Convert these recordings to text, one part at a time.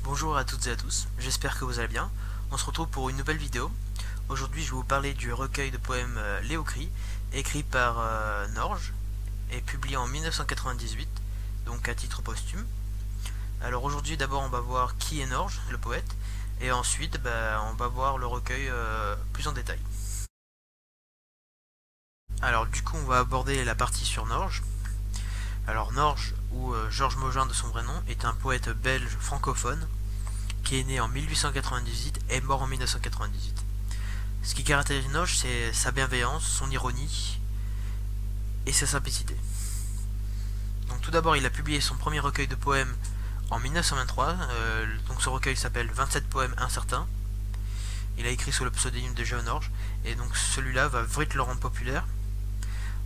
Bonjour à toutes et à tous, j'espère que vous allez bien. On se retrouve pour une nouvelle vidéo. Aujourd'hui je vais vous parler du recueil de poèmes Léocris, écrit par Norge et publié en 1998, donc à titre posthume. Alors aujourd'hui d'abord on va voir qui est Norge, le poète, et ensuite on va voir le recueil plus en détail. Alors du coup on va aborder la partie sur Norge. Alors Norge, ou Georges Mogin de son vrai nom, est un poète belge francophone qui est né en 1898 et mort en 1998. Ce qui caractérise Norge, c'est sa bienveillance, son ironie et sa simplicité. Donc tout d'abord, il a publié son premier recueil de poèmes en 1923. Donc ce recueil s'appelle 27 poèmes incertains. Il a écrit sous le pseudonyme de Géonorge, et donc celui-là va vite le rendre populaire.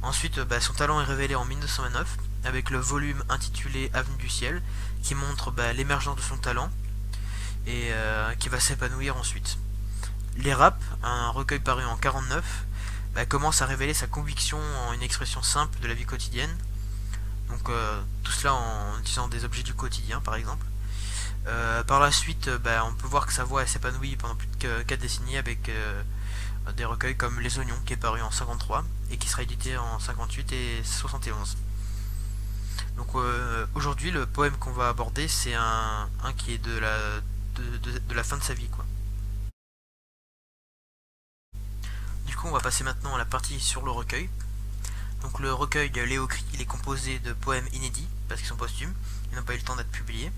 Ensuite, son talent est révélé en 1929 avec le volume intitulé Avenue du ciel, qui montre l'émergence de son talent et qui va s'épanouir ensuite. Les Raps, un recueil paru en 1949, commence à révéler sa conviction en une expression simple de la vie quotidienne. Donc tout cela en utilisant des objets du quotidien par exemple. Par la suite, on peut voir que sa voix s'épanouit pendant plus de 4 décennies avec des recueils comme Les Oignons qui est paru en 1953 et qui sera édité en 1958 et 1971. Donc aujourd'hui le poème qu'on va aborder c'est un qui est de la fin de sa vie quoi. Du coup on va passer maintenant à la partie sur le recueil. Donc le recueil de Léocris, il est composé de poèmes inédits parce qu'ils sont posthumes, ils n'ont pas eu le temps d'être publiés.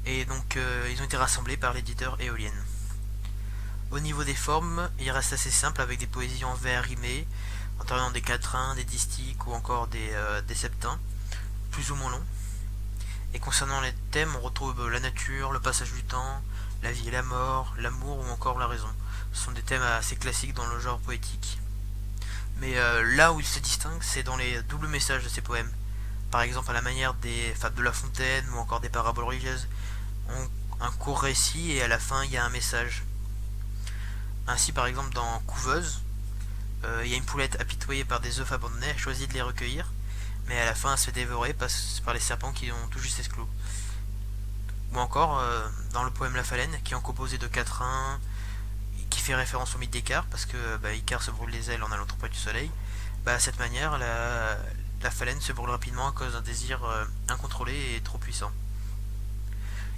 Et donc ils ont été rassemblés par l'éditeur Éolienne. Au niveau des formes, il reste assez simple avec des poésies en vers rimés, en des quatrains, des distiches ou encore des septins, plus ou moins longs. Et concernant les thèmes, on retrouve la nature, le passage du temps, la vie et la mort, l'amour ou encore la raison. Ce sont des thèmes assez classiques dans le genre poétique. Mais là où il se distingue, c'est dans les doubles messages de ces poèmes. Par exemple à la manière des fables de La Fontaine ou encore des paraboles religieuses. Un court récit et à la fin il y a un message. Ainsi par exemple dans Couveuse, il y a une poulette apitoyée par des œufs abandonnés, elle choisit de les recueillir, mais à la fin elle se fait dévorer par les serpents qui ont tout juste esclos. Ou encore dans le poème La Phalène, qui est composé de quatrains, qui fait référence au mythe d'Icare, parce que Icare se brûle les ailes en allant trop près du soleil. À cette manière, la phalène se brûle rapidement à cause d'un désir incontrôlé et trop puissant.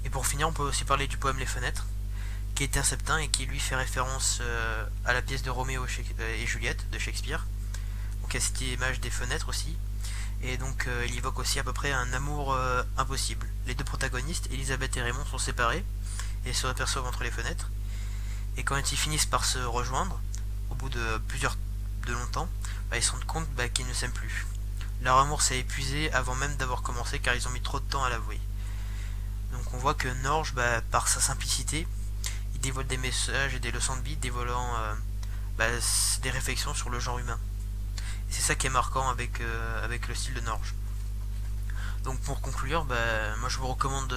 Et pour finir, on peut aussi parler du poème Les Fenêtres, qui est un septain et qui lui fait référence à la pièce de Roméo et Juliette de Shakespeare. Donc il y a cette image des fenêtres aussi. Et donc il évoque aussi à peu près un amour impossible. Les deux protagonistes, Elisabeth et Raymond, sont séparés et se aperçoivent entre les fenêtres. Et quand ils finissent par se rejoindre, au bout de longtemps, ils se rendent compte qu'ils ne s'aiment plus. Leur amour s'est épuisé avant même d'avoir commencé car ils ont mis trop de temps à l'avouer. Donc on voit que Norge, par sa simplicité, il dévoile des messages et des leçons de vie, dévoilant des réflexions sur le genre humain. Et c'est ça qui est marquant avec le style de Norge. Donc pour conclure, moi je vous recommande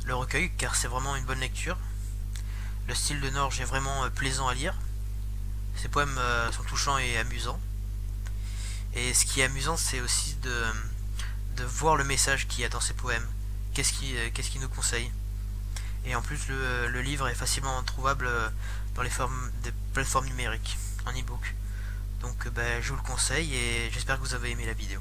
le recueil car c'est vraiment une bonne lecture. Le style de Norge est vraiment plaisant à lire. Ses poèmes sont touchants et amusants. Et ce qui est amusant, c'est aussi de voir le message qu'il y a dans ces poèmes. Qu'est-ce qu'il nous conseille. Et en plus, le livre est facilement trouvable dans des plateformes numériques, en e-book. Donc je vous le conseille et j'espère que vous avez aimé la vidéo.